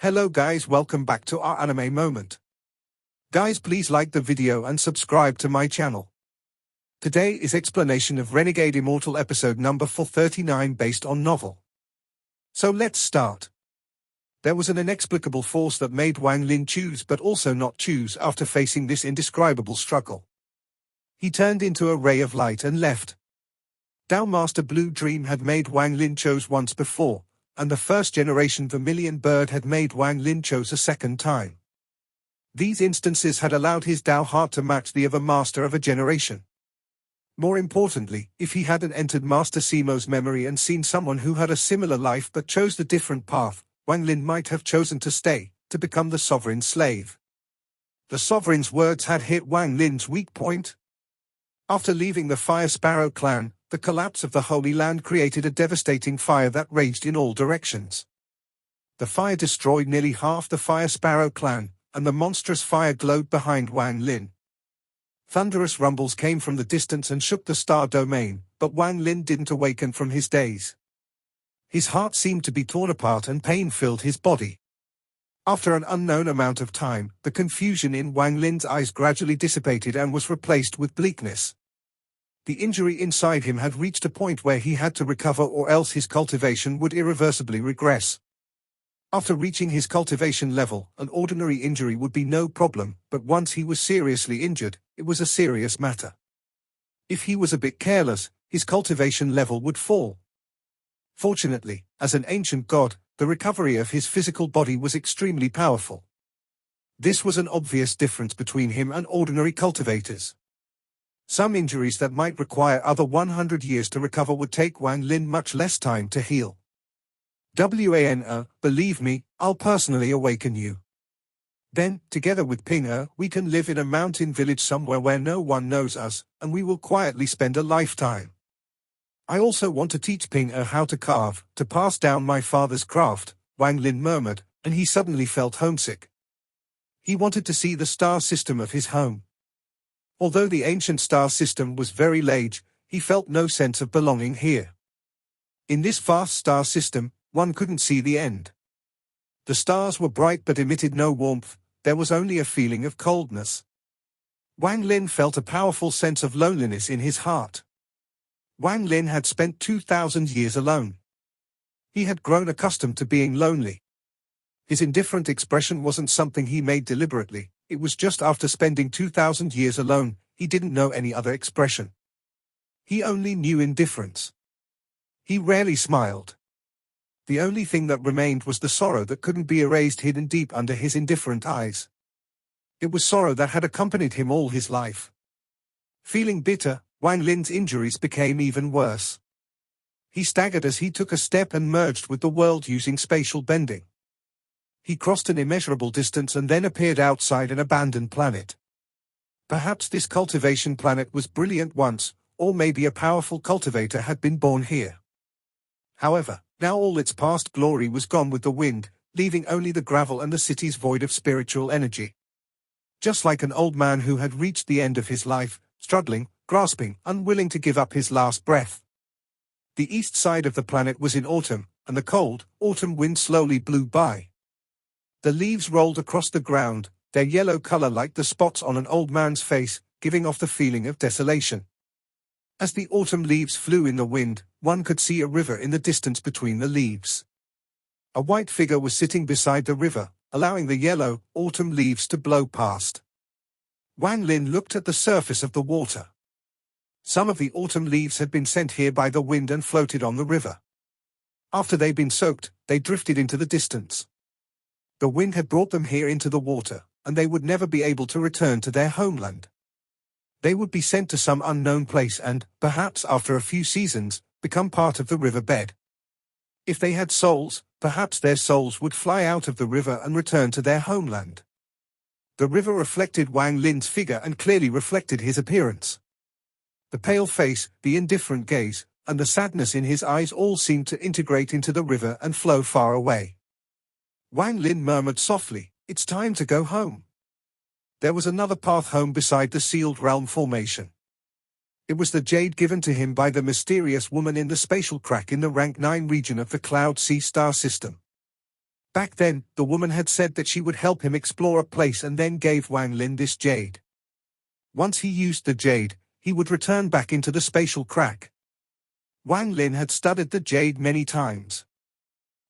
Hello guys, welcome back to our anime moment. Guys, please like the video and subscribe to my channel. Today is explanation of Renegade Immortal episode number 439 based on novel. So let's start. There was an inexplicable force that made Wang Lin choose but also not choose after facing this indescribable struggle. He turned into a ray of light and left. Tao Master Blue Dream had made Wang Lin choose once before, and the first generation Vermilion Bird had made Wang Lin choose a second time. These instances had allowed his Tao heart to match the of a master of a generation. More importantly, if he hadn't entered Master Simo's memory and seen someone who had a similar life but chose the different path, Wang Lin might have chosen to stay, to become the sovereign's slave. The sovereign's words had hit Wang Lin's weak point. After leaving the Fire Sparrow clan, the collapse of the Holy Land created a devastating fire that raged in all directions. The fire destroyed nearly half the Fire Sparrow clan, and the monstrous fire glowed behind Wang Lin. Thunderous rumbles came from the distance and shook the star domain, but Wang Lin didn't awaken from his daze. His heart seemed to be torn apart and pain filled his body. After an unknown amount of time, the confusion in Wang Lin's eyes gradually dissipated and was replaced with bleakness. The injury inside him had reached a point where he had to recover or else his cultivation would irreversibly regress. After reaching his cultivation level, an ordinary injury would be no problem, but once he was seriously injured, it was a serious matter. If he was a bit careless, his cultivation level would fall. Fortunately, as an ancient god, the recovery of his physical body was extremely powerful. This was an obvious difference between him and ordinary cultivators. Some injuries that might require other 100 years to recover would take Wang Lin much less time to heal. Believe me, I'll personally awaken you. Then, together with Ping we can live in a mountain village somewhere where no one knows us, and we will quietly spend a lifetime. I also want to teach Ping how to carve, to pass down my father's craft, Wang Lin murmured, and he suddenly felt homesick. He wanted to see the star system of his home. Although the ancient star system was very large, he felt no sense of belonging here. In this vast star system, one couldn't see the end. The stars were bright but emitted no warmth, there was only a feeling of coldness. Wang Lin felt a powerful sense of loneliness in his heart. Wang Lin had spent 2,000 years alone. He had grown accustomed to being lonely. His indifferent expression wasn't something he made deliberately. It was just after spending 2,000 years alone, he didn't know any other expression. He only knew indifference. He rarely smiled. The only thing that remained was the sorrow that couldn't be erased hidden deep under his indifferent eyes. It was sorrow that had accompanied him all his life. Feeling bitter, Wang Lin's injuries became even worse. He staggered as he took a step and merged with the world using spatial bending. He crossed an immeasurable distance and then appeared outside an abandoned planet. Perhaps this cultivation planet was brilliant once, or maybe a powerful cultivator had been born here. However, now all its past glory was gone with the wind, leaving only the gravel and the cities void of spiritual energy. Just like an old man who had reached the end of his life, struggling, grasping, unwilling to give up his last breath. The east side of the planet was in autumn, and the cold, autumn wind slowly blew by. The leaves rolled across the ground, their yellow color like the spots on an old man's face, giving off the feeling of desolation. As the autumn leaves flew in the wind, one could see a river in the distance between the leaves. A white figure was sitting beside the river, allowing the yellow, autumn leaves to blow past. Wang Lin looked at the surface of the water. Some of the autumn leaves had been sent here by the wind and floated on the river. After they'd been soaked, they drifted into the distance. The wind had brought them here into the water, and they would never be able to return to their homeland. They would be sent to some unknown place and, perhaps after a few seasons, become part of the riverbed. If they had souls, perhaps their souls would fly out of the river and return to their homeland. The river reflected Wang Lin's figure and clearly reflected his appearance. The pale face, the indifferent gaze, and the sadness in his eyes all seemed to integrate into the river and flow far away. Wang Lin murmured softly, "It's time to go home." There was another path home beside the sealed realm formation. It was the jade given to him by the mysterious woman in the spatial crack in the rank 9 region of the Cloud Sea star system. Back then, the woman had said that she would help him explore a place and then gave Wang Lin this jade. Once he used the jade, he would return back into the spatial crack. Wang Lin had studied the jade many times.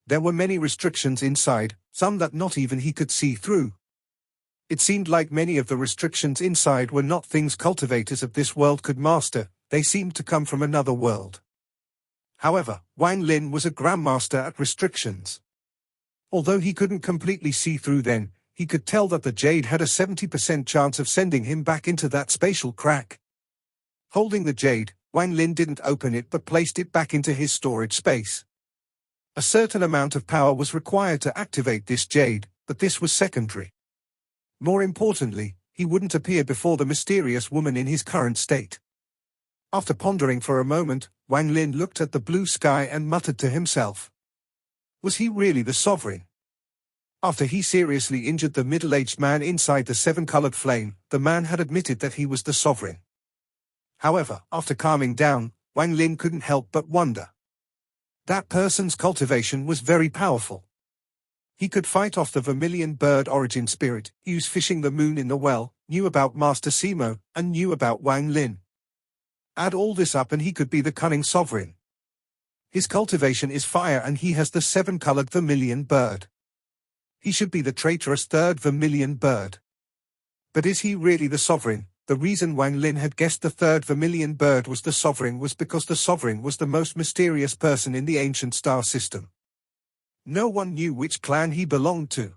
There were many restrictions inside, some that not even he could see through. It seemed like many of the restrictions inside were not things cultivators of this world could master, they seemed to come from another world. However, Wang Lin was a grandmaster at restrictions. Although he couldn't completely see through then, he could tell that the jade had a 70% chance of sending him back into that spatial crack. Holding the jade, Wang Lin didn't open it but placed it back into his storage space. A certain amount of power was required to activate this jade, but this was secondary. More importantly, he wouldn't appear before the mysterious woman in his current state. After pondering for a moment, Wang Lin looked at the blue sky and muttered to himself. Was he really the sovereign? After he seriously injured the middle-aged man inside the seven-colored flame, the man had admitted that he was the sovereign. However, after calming down, Wang Lin couldn't help but wonder. That person's cultivation was very powerful. He could fight off the vermilion bird origin spirit, use fishing the moon in the well, knew about Master Simo, and knew about Wang Lin. Add all this up and he could be the cunning sovereign. His cultivation is fire and he has the seven-colored vermilion bird. He should be the traitorous third vermilion bird. But is he really the sovereign? The reason Wang Lin had guessed the third vermilion bird was the sovereign was because the sovereign was the most mysterious person in the ancient star system. No one knew which clan he belonged to.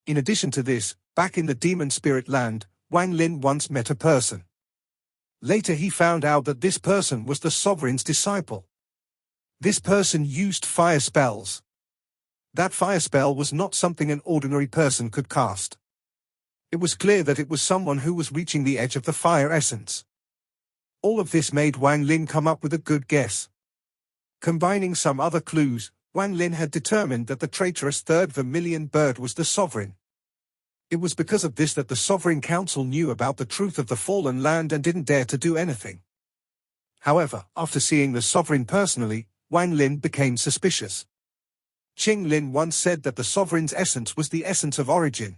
In addition to this, back in the demon spirit land, Wang Lin once met a person. Later he found out that this person was the sovereign's disciple. This person used fire spells. That fire spell was not something an ordinary person could cast. It was clear that it was someone who was reaching the edge of the fire essence. All of this made Wang Lin come up with a good guess. Combining some other clues, Wang Lin had determined that the traitorous third vermilion bird was the sovereign. It was because of this that the Sovereign Council knew about the truth of the fallen land and didn't dare to do anything. However, after seeing the sovereign personally, Wang Lin became suspicious. Qing Lin once said that the sovereign's essence was the essence of origin.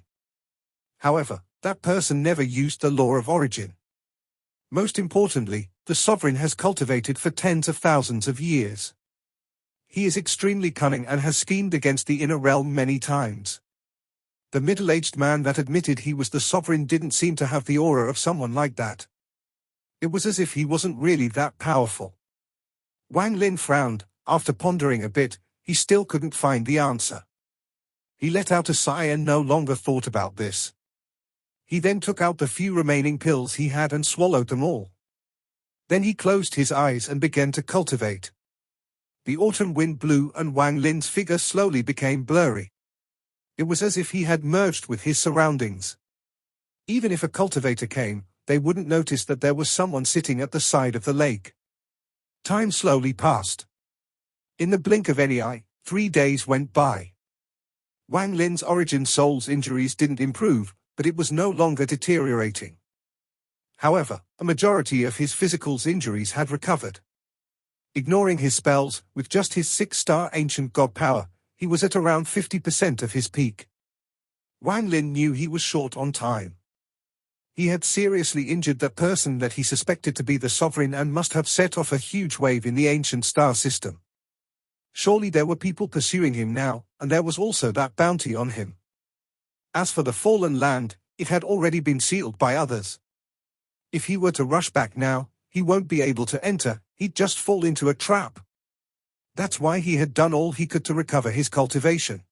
However, that person never used the law of origin. Most importantly, the sovereign has cultivated for tens of thousands of years. He is extremely cunning and has schemed against the inner realm many times. The middle-aged man that admitted he was the sovereign didn't seem to have the aura of someone like that. It was as if he wasn't really that powerful. Wang Lin frowned. After pondering a bit, he still couldn't find the answer. He let out a sigh and no longer thought about this. He then took out the few remaining pills he had and swallowed them all. Then he closed his eyes and began to cultivate. The autumn wind blew and Wang Lin's figure slowly became blurry. It was as if he had merged with his surroundings. Even if a cultivator came, they wouldn't notice that there was someone sitting at the side of the lake. Time slowly passed. In the blink of any eye, 3 days went by. Wang Lin's origin soul's injuries didn't improve, but it was no longer deteriorating. However, a majority of his physical's injuries had recovered. Ignoring his spells, with just his 6-star ancient god power, he was at around 50% of his peak. Wang Lin knew he was short on time. He had seriously injured that person that he suspected to be the sovereign and must have set off a huge wave in the ancient star system. Surely there were people pursuing him now, and there was also that bounty on him. As for the fallen land, it had already been sealed by others. If he were to rush back now, he won't be able to enter, he'd just fall into a trap. That's why he had done all he could to recover his cultivation.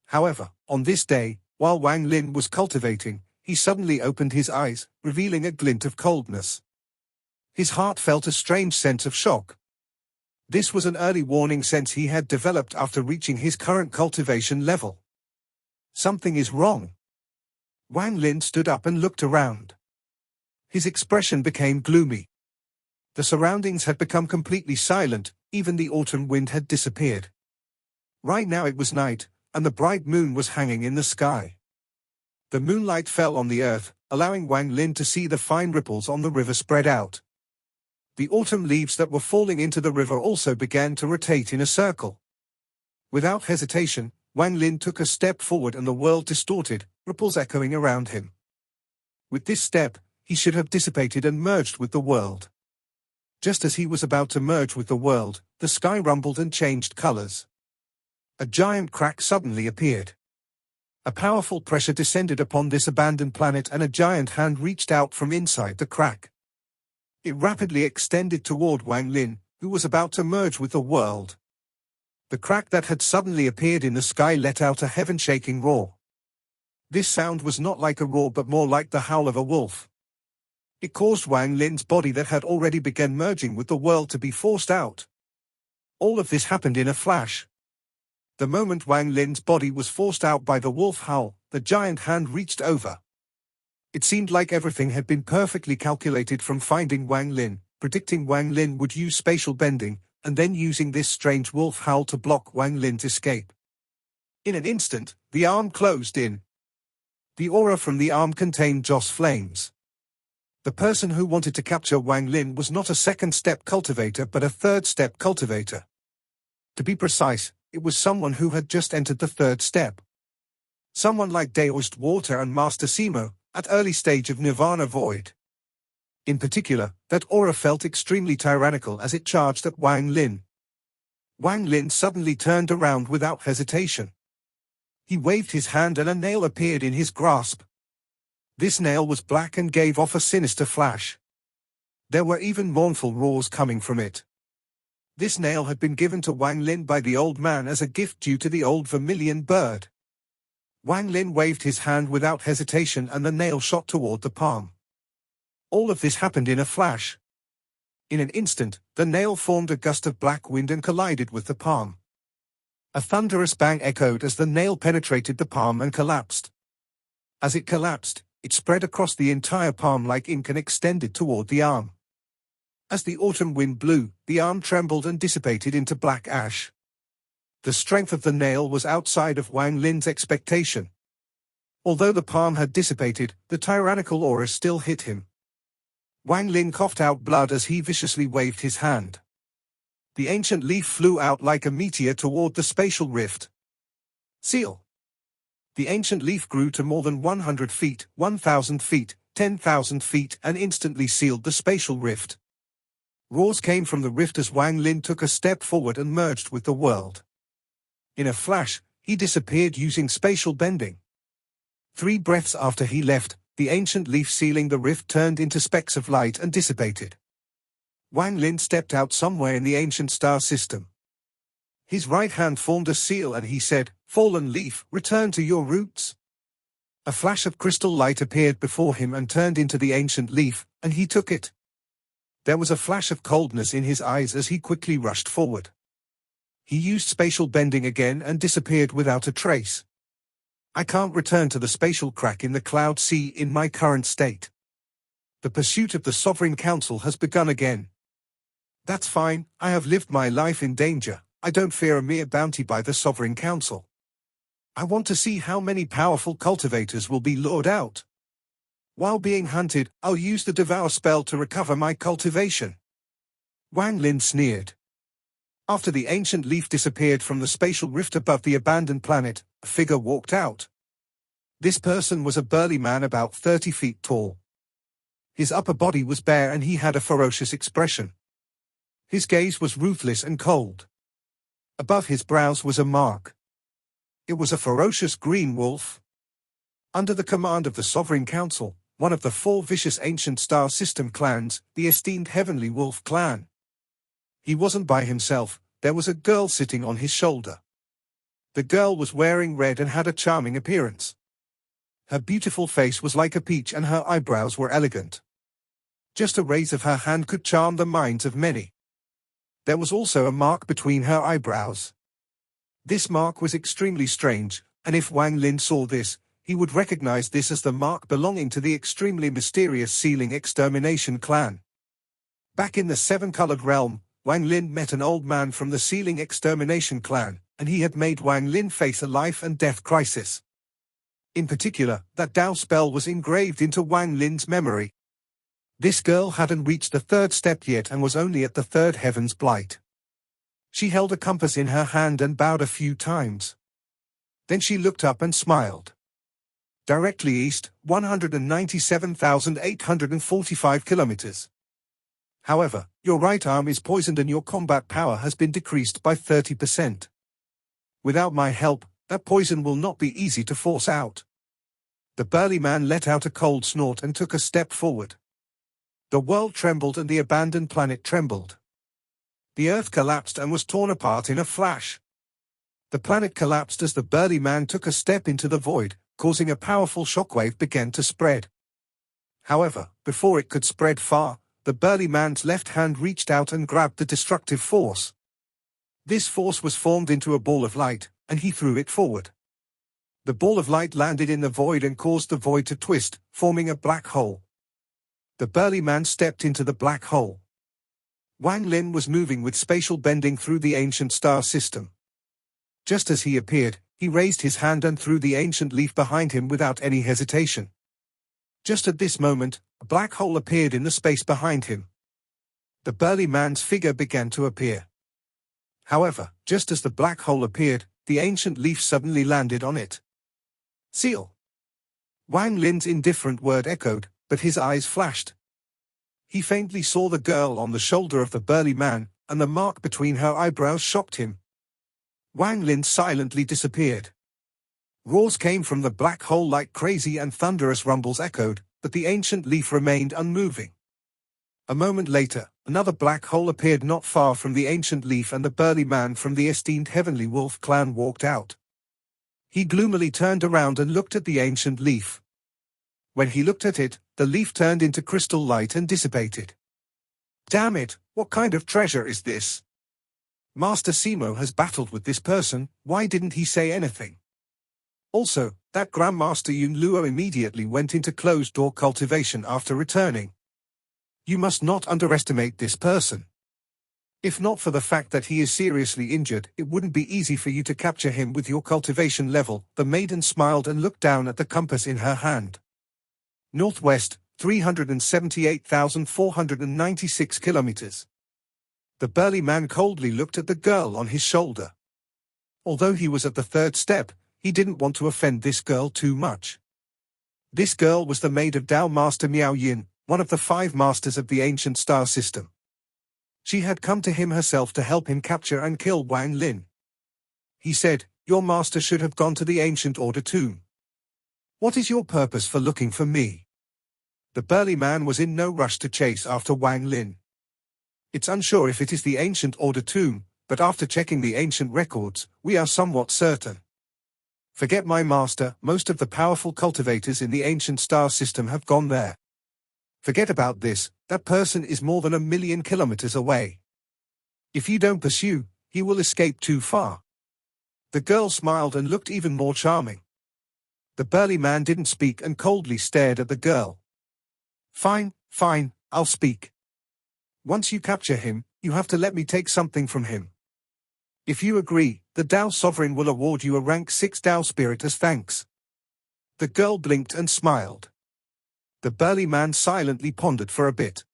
However, on this day, while Wang Lin was cultivating, he suddenly opened his eyes, revealing a glint of coldness. His heart felt a strange sense of shock. This was an early warning sense he had developed after reaching his current cultivation level. Something is wrong. Wang Lin stood up and looked around. His expression became gloomy. The surroundings had become completely silent, even the autumn wind had disappeared. Right now it was night, and the bright moon was hanging in the sky. The moonlight fell on the earth, allowing Wang Lin to see the fine ripples on the river spread out. The autumn leaves that were falling into the river also began to rotate in a circle. Without hesitation, Wang Lin took a step forward and the world distorted, ripples echoing around him. With this step, he should have dissipated and merged with the world. Just as he was about to merge with the world, the sky rumbled and changed colors. A giant crack suddenly appeared. A powerful pressure descended upon this abandoned planet and a giant hand reached out from inside the crack. It rapidly extended toward Wang Lin, who was about to merge with the world. The crack that had suddenly appeared in the sky let out a heaven-shaking roar. This sound was not like a roar but more like the howl of a wolf. It caused Wang Lin's body that had already begun merging with the world to be forced out. All of this happened in a flash. The moment Wang Lin's body was forced out by the wolf howl, the giant hand reached over. It seemed like everything had been perfectly calculated, from finding Wang Lin, predicting Wang Lin would use spatial bending, and then using this strange wolf howl to block Wang Lin's escape. In an instant, the arm closed in. The aura from the arm contained Joss flames. The person who wanted to capture Wang Lin was not a second-step cultivator but a third-step cultivator. To be precise, it was someone who had just entered the third step. Someone like Daoist Water and Master Simo, at early stage of Nirvana Void. In particular, that aura felt extremely tyrannical as it charged at Wang Lin. Wang Lin suddenly turned around without hesitation. He waved his hand and a nail appeared in his grasp. This nail was black and gave off a sinister flash. There were even mournful roars coming from it. This nail had been given to Wang Lin by the old man as a gift due to the old vermilion bird. Wang Lin waved his hand without hesitation and the nail shot toward the palm. All of this happened in a flash. In an instant, the nail formed a gust of black wind and collided with the palm. A thunderous bang echoed as the nail penetrated the palm and collapsed. As it collapsed, it spread across the entire palm like ink and extended toward the arm. As the autumn wind blew, the arm trembled and dissipated into black ash. The strength of the nail was outside of Wang Lin's expectation. Although the palm had dissipated, the tyrannical aura still hit him. Wang Lin coughed out blood as he viciously waved his hand. The ancient leaf flew out like a meteor toward the spatial rift. Seal. The ancient leaf grew to more than 100 feet, 1,000 feet, 10,000 feet and instantly sealed the spatial rift. Roars came from the rift as Wang Lin took a step forward and merged with the world. In a flash, he disappeared using spatial bending. 3 breaths after he left, the ancient leaf sealing the rift turned into specks of light and dissipated. Wang Lin stepped out somewhere in the ancient star system. His right hand formed a seal and he said, "Fallen leaf, return to your roots." A flash of crystal light appeared before him and turned into the ancient leaf, and he took it. There was a flash of coldness in his eyes as he quickly rushed forward. He used spatial bending again and disappeared without a trace. I can't return to the spatial crack in the cloud sea in my current state. The pursuit of the Sovereign Council has begun again. That's fine, I have lived my life in danger, I don't fear a mere bounty by the Sovereign Council. I want to see how many powerful cultivators will be lured out. While being hunted, I'll use the Devour spell to recover my cultivation. Wang Lin sneered. After the ancient leaf disappeared from the spatial rift above the abandoned planet, a figure walked out. This person was a burly man about 30 feet tall. His upper body was bare and he had a ferocious expression. His gaze was ruthless and cold. Above his brows was a mark. It was a ferocious green wolf. Under the command of the Sovereign Council, one of the 4 vicious ancient star system clans, the esteemed Heavenly Wolf clan. He wasn't by himself, there was a girl sitting on his shoulder. The girl was wearing red and had a charming appearance. Her beautiful face was like a peach and her eyebrows were elegant. Just a raise of her hand could charm the minds of many. There was also a mark between her eyebrows. This mark was extremely strange, and if Wang Lin saw this, he would recognize this as the mark belonging to the extremely mysterious Sealing Extermination clan. Back in the 7-colored realm, Wang Lin met an old man from the Sealing Extermination clan, and he had made Wang Lin face a life and death crisis. In particular, that Dao spell was engraved into Wang Lin's memory. This girl hadn't reached the 3rd step yet and was only at the 3rd heaven's blight. She held a compass in her hand and bowed a few times. Then she looked up and smiled. Directly east, 197,845 kilometers. However, your right arm is poisoned and your combat power has been decreased by 30%. Without my help, that poison will not be easy to force out. The burly man let out a cold snort and took a step forward. The world trembled and the abandoned planet trembled. The earth collapsed and was torn apart in a flash. The planet collapsed as the burly man took a step into the void, causing a powerful shockwave began to spread. However, before it could spread far, the burly man's left hand reached out and grabbed the destructive force. This force was formed into a ball of light, and he threw it forward. The ball of light landed in the void and caused the void to twist, forming a black hole. The burly man stepped into the black hole. Wang Lin was moving with spatial bending through the ancient star system. Just as he appeared, he raised his hand and threw the ancient leaf behind him without any hesitation. Just at this moment, a black hole appeared in the space behind him. The burly man's figure began to appear. However, just as the black hole appeared, the ancient leaf suddenly landed on it. Seal. Wang Lin's indifferent word echoed, but his eyes flashed. He faintly saw the girl on the shoulder of the burly man, and the mark between her eyebrows shocked him. Wang Lin silently disappeared. Roars came from the black hole like crazy and thunderous rumbles echoed, but the ancient leaf remained unmoving. A moment later, another black hole appeared not far from the ancient leaf and the burly man from the esteemed Heavenly Wolf clan walked out. He gloomily turned around and looked at the ancient leaf. When he looked at it, the leaf turned into crystal light and dissipated. Damn it, what kind of treasure is this? Master Simo has battled with this person, why didn't he say anything? Also, that Grandmaster Yun Luo immediately went into closed-door cultivation after returning. You must not underestimate this person. If not for the fact that he is seriously injured, it wouldn't be easy for you to capture him with your cultivation level. The maiden smiled and looked down at the compass in her hand. Northwest, 378,496 kilometers. The burly man coldly looked at the girl on his shoulder. Although he was at the third step, he didn't want to offend this girl too much. This girl was the maid of Tao Master Miao Yin, one of the 5 masters of the ancient star system. She had come to him herself to help him capture and kill Wang Lin. He said, "Your master should have gone to the ancient order tomb. What is your purpose for looking for me?" The burly man was in no rush to chase after Wang Lin. It's unsure if it is the ancient order tomb, but after checking the ancient records, we are somewhat certain. Forget my master, most of the powerful cultivators in the ancient star system have gone there. Forget about this, that person is more than 1,000,000 kilometers away. If you don't pursue, he will escape too far. The girl smiled and looked even more charming. The burly man didn't speak and coldly stared at the girl. Fine, I'll speak. Once you capture him, you have to let me take something from him. If you agree, the Tao Sovereign will award you a rank 6 Tao Spirit as thanks. The girl blinked and smiled. The burly man silently pondered for a bit.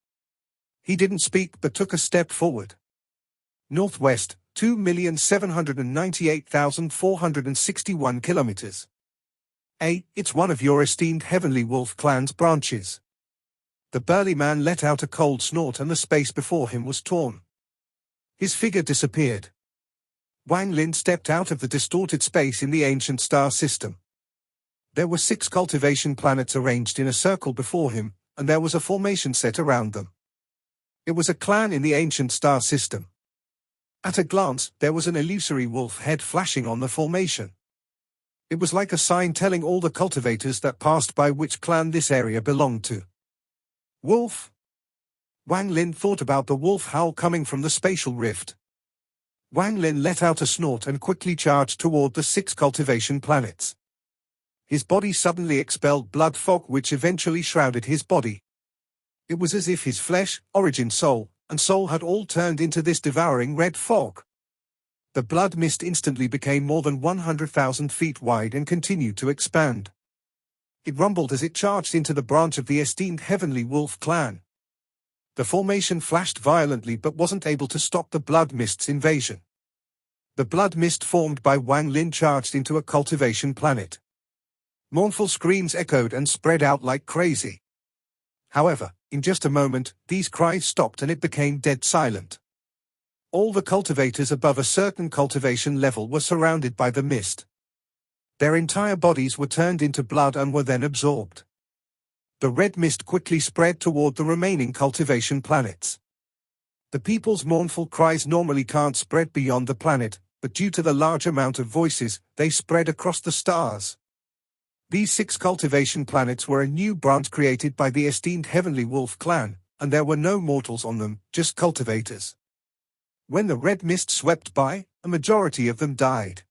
He didn't speak but took a step forward. Northwest, 2,798,461 kilometers. It's one of your esteemed Heavenly Wolf clan's branches. The burly man let out a cold snort and the space before him was torn. His figure disappeared. Wang Lin stepped out of the distorted space in the ancient star system. There were 6 cultivation planets arranged in a circle before him, and there was a formation set around them. It was a clan in the ancient star system. At a glance, there was an illusory wolf head flashing on the formation. It was like a sign telling all the cultivators that passed by which clan this area belonged to. Wolf? Wang Lin thought about the wolf howl coming from the spatial rift. Wang Lin let out a snort and quickly charged toward the 6 cultivation planets. His body suddenly expelled blood fog which eventually shrouded his body. It was as if his flesh, origin soul, and soul had all turned into this devouring red fog. The blood mist instantly became more than 100,000 feet wide and continued to expand. It rumbled as it charged into the branch of the esteemed Heavenly Wolf clan. The formation flashed violently but wasn't able to stop the blood mist's invasion. The blood mist formed by Wang Lin charged into a cultivation planet. Mournful screams echoed and spread out like crazy. However, in just a moment, these cries stopped and it became dead silent. All the cultivators above a certain cultivation level were surrounded by the mist. Their entire bodies were turned into blood and were then absorbed. The red mist quickly spread toward the remaining cultivation planets. The people's mournful cries normally can't spread beyond the planet, but due to the large amount of voices, they spread across the stars. These 6 cultivation planets were a new branch created by the esteemed Heavenly Wolf clan, and there were no mortals on them, just cultivators. When the red mist swept by, a majority of them died.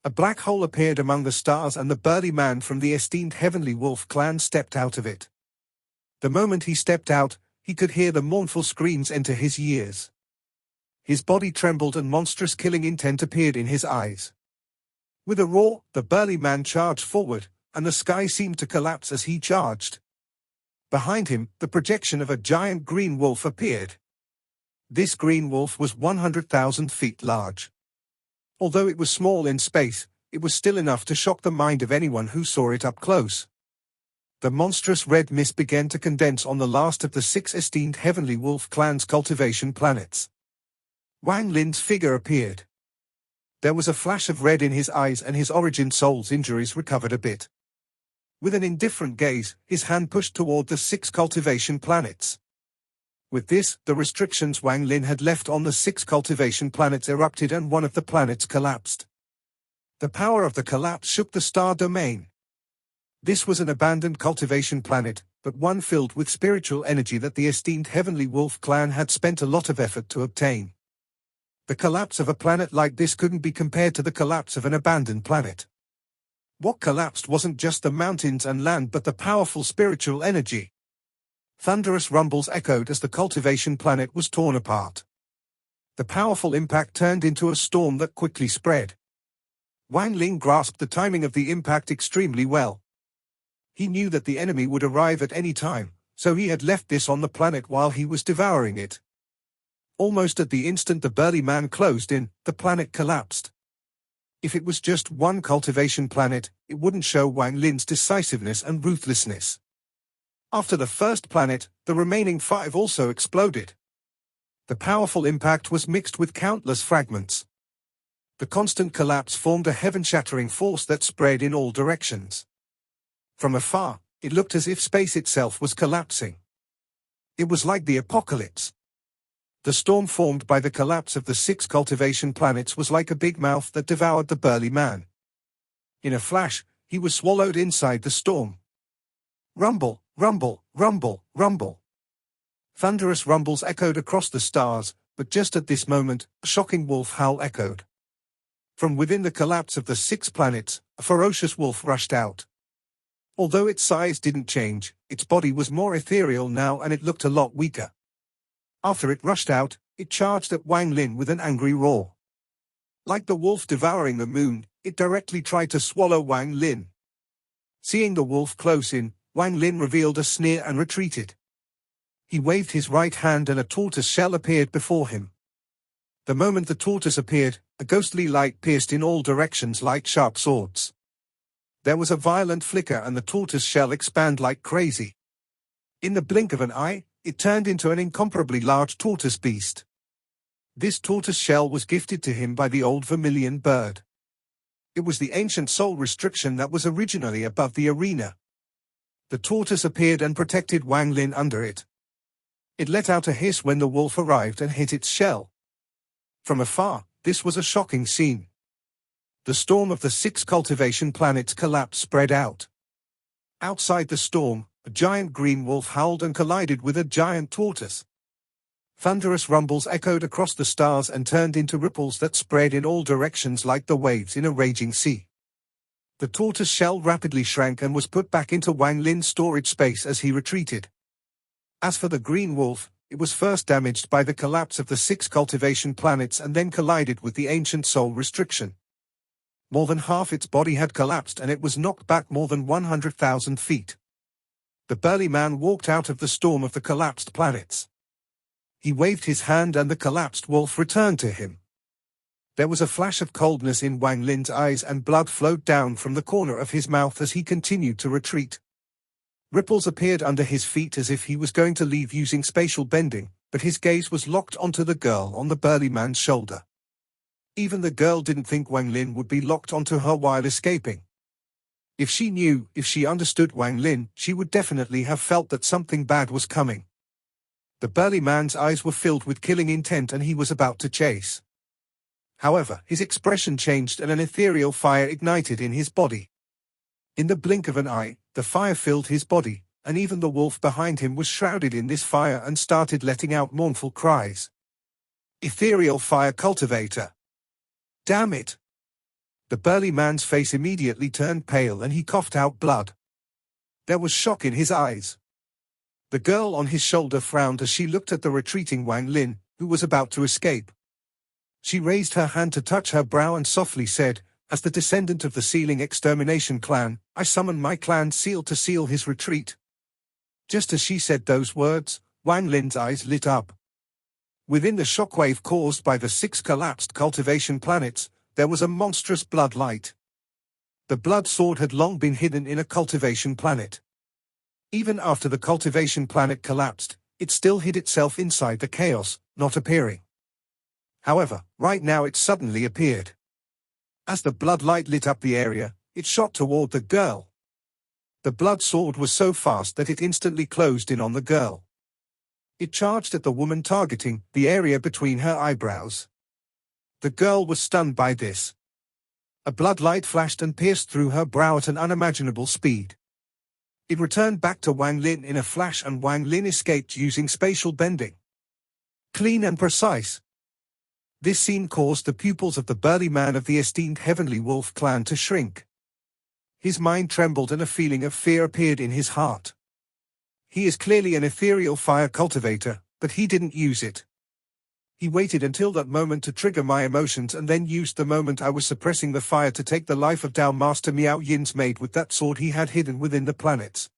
A black hole appeared among the stars and the burly man from the esteemed Heavenly Wolf clan stepped out of it. The moment he stepped out, he could hear the mournful screams enter his ears. His body trembled and monstrous killing intent appeared in his eyes. With a roar, the burly man charged forward, and the sky seemed to collapse as he charged. Behind him, the projection of a giant green wolf appeared. This green wolf was 100,000 feet large. Although it was small in space, it was still enough to shock the mind of anyone who saw it up close. The monstrous red mist began to condense on the last of the 6 esteemed Heavenly Wolf clan's cultivation planets. Wang Lin's figure appeared. There was a flash of red in his eyes and his origin soul's injuries recovered a bit. With an indifferent gaze, his hand pushed toward the 6 cultivation planets. With this, the restrictions Wang Lin had left on the 6 cultivation planets erupted and one of the planets collapsed. The power of the collapse shook the star domain. This was an abandoned cultivation planet, but one filled with spiritual energy that the esteemed Heavenly Wolf clan had spent a lot of effort to obtain. The collapse of a planet like this couldn't be compared to the collapse of an abandoned planet. What collapsed wasn't just the mountains and land but the powerful spiritual energy. Thunderous rumbles echoed as the cultivation planet was torn apart. The powerful impact turned into a storm that quickly spread. Wang Lin grasped the timing of the impact extremely well. He knew that the enemy would arrive at any time, so he had left this on the planet while he was devouring it. Almost at the instant the burly man closed in, the planet collapsed. If it was just one cultivation planet, it wouldn't show Wang Lin's decisiveness and ruthlessness. After the first planet, the remaining 5 also exploded. The powerful impact was mixed with countless fragments. The constant collapse formed a heaven-shattering force that spread in all directions. From afar, it looked as if space itself was collapsing. It was like the apocalypse. The storm formed by the collapse of the 6 cultivation planets was like a big mouth that devoured the burly man. In a flash, he was swallowed inside the storm. Rumble, rumble, rumble, rumble. Thunderous rumbles echoed across the stars, but just at this moment, a shocking wolf howl echoed. From within the collapse of the 6 planets, a ferocious wolf rushed out. Although its size didn't change, its body was more ethereal now and it looked a lot weaker. After it rushed out, it charged at Wang Lin with an angry roar. Like the wolf devouring the moon, it directly tried to swallow Wang Lin. Seeing the wolf close in, Wang Lin revealed a sneer and retreated. He waved his right hand and a tortoise shell appeared before him. The moment the tortoise appeared, a ghostly light pierced in all directions like sharp swords. There was a violent flicker and the tortoise shell expanded like crazy. In the blink of an eye, it turned into an incomparably large tortoise beast. This tortoise shell was gifted to him by the old vermilion bird. It was the ancient soul restriction that was originally above the arena. The tortoise appeared and protected Wang Lin under it. It let out a hiss when the wolf arrived and hit its shell. From afar, this was a shocking scene. The storm of the 6 cultivation planets collapse spread out. Outside the storm, a giant green wolf howled and collided with a giant tortoise. Thunderous rumbles echoed across the stars and turned into ripples that spread in all directions like the waves in a raging sea. The tortoise shell rapidly shrank and was put back into Wang Lin's storage space as he retreated. As for the green wolf, it was first damaged by the collapse of the 6 cultivation planets and then collided with the ancient soul restriction. More than half its body had collapsed and it was knocked back more than 100,000 feet. The burly man walked out of the storm of the collapsed planets. He waved his hand and the collapsed wolf returned to him. There was a flash of coldness in Wang Lin's eyes and blood flowed down from the corner of his mouth as he continued to retreat. Ripples appeared under his feet as if he was going to leave using spatial bending, but his gaze was locked onto the girl on the burly man's shoulder. Even the girl didn't think Wang Lin would be locked onto her while escaping. If she understood Wang Lin, she would definitely have felt that something bad was coming. The burly man's eyes were filled with killing intent and he was about to chase. However, his expression changed and an ethereal fire ignited in his body. In the blink of an eye, the fire filled his body, and even the wolf behind him was shrouded in this fire and started letting out mournful cries. Ethereal fire cultivator. Damn it! The burly man's face immediately turned pale and he coughed out blood. There was shock in his eyes. The girl on his shoulder frowned as she looked at the retreating Wang Lin, who was about to escape. She raised her hand to touch her brow and softly said, "As the descendant of the Sealing Extermination clan, I summon my clan seal to seal his retreat." Just as she said those words, Wang Lin's eyes lit up. Within the shockwave caused by the 6 collapsed cultivation planets, there was a monstrous blood light. The blood sword had long been hidden in a cultivation planet. Even after the cultivation planet collapsed, it still hid itself inside the chaos, not appearing. However, right now it suddenly appeared. As the blood light lit up the area, it shot toward the girl. The blood sword was so fast that it instantly closed in on the girl. It charged at the woman, targeting the area between her eyebrows. The girl was stunned by this. A blood light flashed and pierced through her brow at an unimaginable speed. It returned back to Wang Lin in a flash and Wang Lin escaped using spatial bending. Clean and precise. This scene caused the pupils of the burly man of the esteemed Heavenly Wolf clan to shrink. His mind trembled and a feeling of fear appeared in his heart. He is clearly an ethereal fire cultivator, but he didn't use it. He waited until that moment to trigger my emotions and then used the moment I was suppressing the fire to take the life of Tao Master Miao Yin's maid with that sword he had hidden within the planets.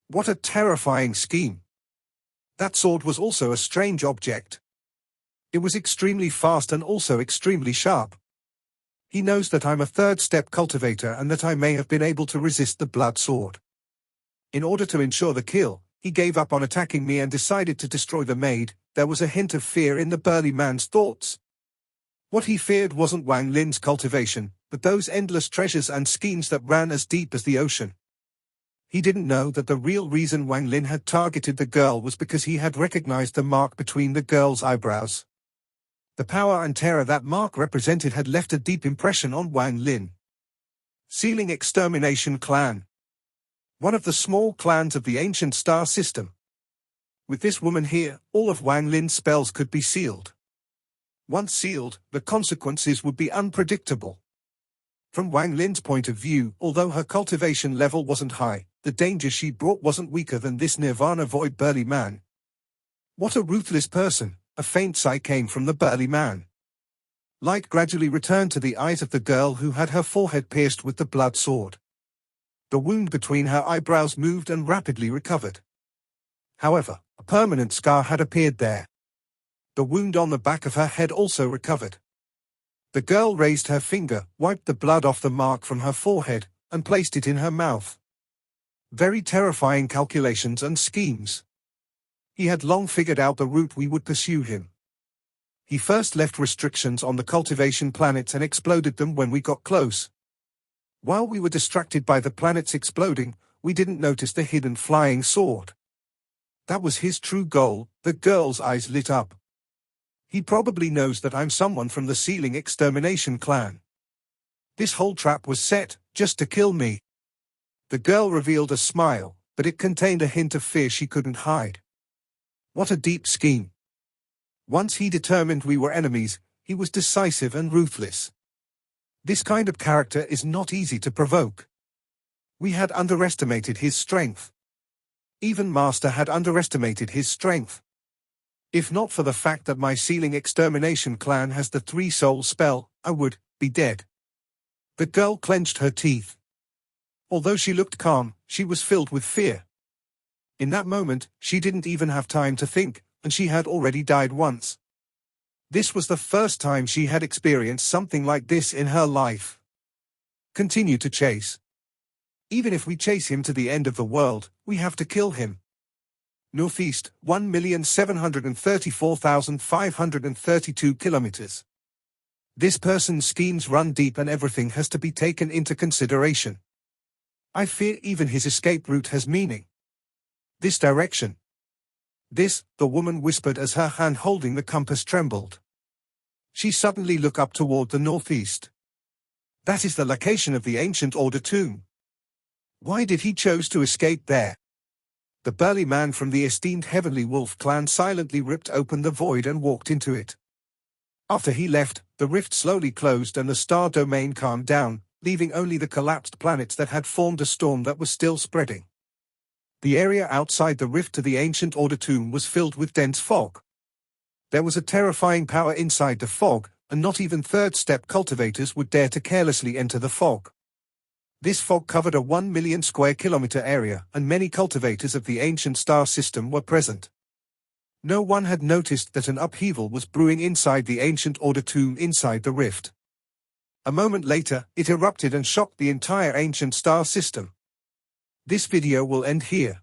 What a terrifying scheme! That sword was also a strange object. It was extremely fast and also extremely sharp. He knows that I'm a third-step cultivator and that I may have been able to resist the blood sword. In order to ensure the kill, he gave up on attacking me and decided to destroy the maid. There was a hint of fear in the burly man's thoughts. What he feared wasn't Wang Lin's cultivation, but those endless treasures and schemes that ran as deep as the ocean. He didn't know that the real reason Wang Lin had targeted the girl was because he had recognized the mark between the girl's eyebrows. The power and terror that mark represented had left a deep impression on Wang Lin. Sealing Extermination Clan. One of the small clans of the ancient star system. With this woman here, all of Wang Lin's spells could be sealed. Once sealed, the consequences would be unpredictable. From Wang Lin's point of view, although her cultivation level wasn't high, the danger she brought wasn't weaker than this Nirvana Void burly man. What a ruthless person! A faint sigh came from the burly man. Light gradually returned to the eyes of the girl who had her forehead pierced with the blood sword. The wound between her eyebrows moved and rapidly recovered. However, a permanent scar had appeared there. The wound on the back of her head also recovered. The girl raised her finger, wiped the blood off the mark from her forehead, and placed it in her mouth. Very terrifying calculations and schemes. He had long figured out the route we would pursue him. He first left restrictions on the cultivation planets and exploded them when we got close. While we were distracted by the planets exploding, we didn't notice the hidden flying sword. That was his true goal. The girl's eyes lit up. He probably knows that I'm someone from the Sealing Extermination clan. This whole trap was set, just to kill me. The girl revealed a smile, but it contained a hint of fear she couldn't hide. What a deep scheme. Once he determined we were enemies, he was decisive and ruthless. This kind of character is not easy to provoke. We had underestimated his strength. Even Master had underestimated his strength. If not for the fact that my Sealing Extermination clan has the 3-soul spell, I would be dead. The girl clenched her teeth. Although she looked calm, she was filled with fear. In that moment, she didn't even have time to think, and she had already died once. This was the first time she had experienced something like this in her life. Continue to chase. Even if we chase him to the end of the world, we have to kill him. Northeast, 1,734,532 kilometers. This person's schemes run deep and everything has to be taken into consideration. I fear even his escape route has meaning. This direction. This, the woman whispered as her hand holding the compass trembled. She suddenly looked up toward the northeast. That is the location of the ancient order tomb. Why did he choose to escape there? The burly man from the esteemed Heavenly Wolf clan silently ripped open the void and walked into it. After he left, the rift slowly closed and the star domain calmed down, leaving only the collapsed planets that had formed a storm that was still spreading. The area outside the rift to the ancient order tomb was filled with dense fog. There was a terrifying power inside the fog, and not even third-step cultivators would dare to carelessly enter the fog. This fog covered a 1 million square kilometer area, and many cultivators of the ancient star system were present. No one had noticed that an upheaval was brewing inside the ancient order tomb inside the rift. A moment later, it erupted and shocked the entire ancient star system. This video will end here.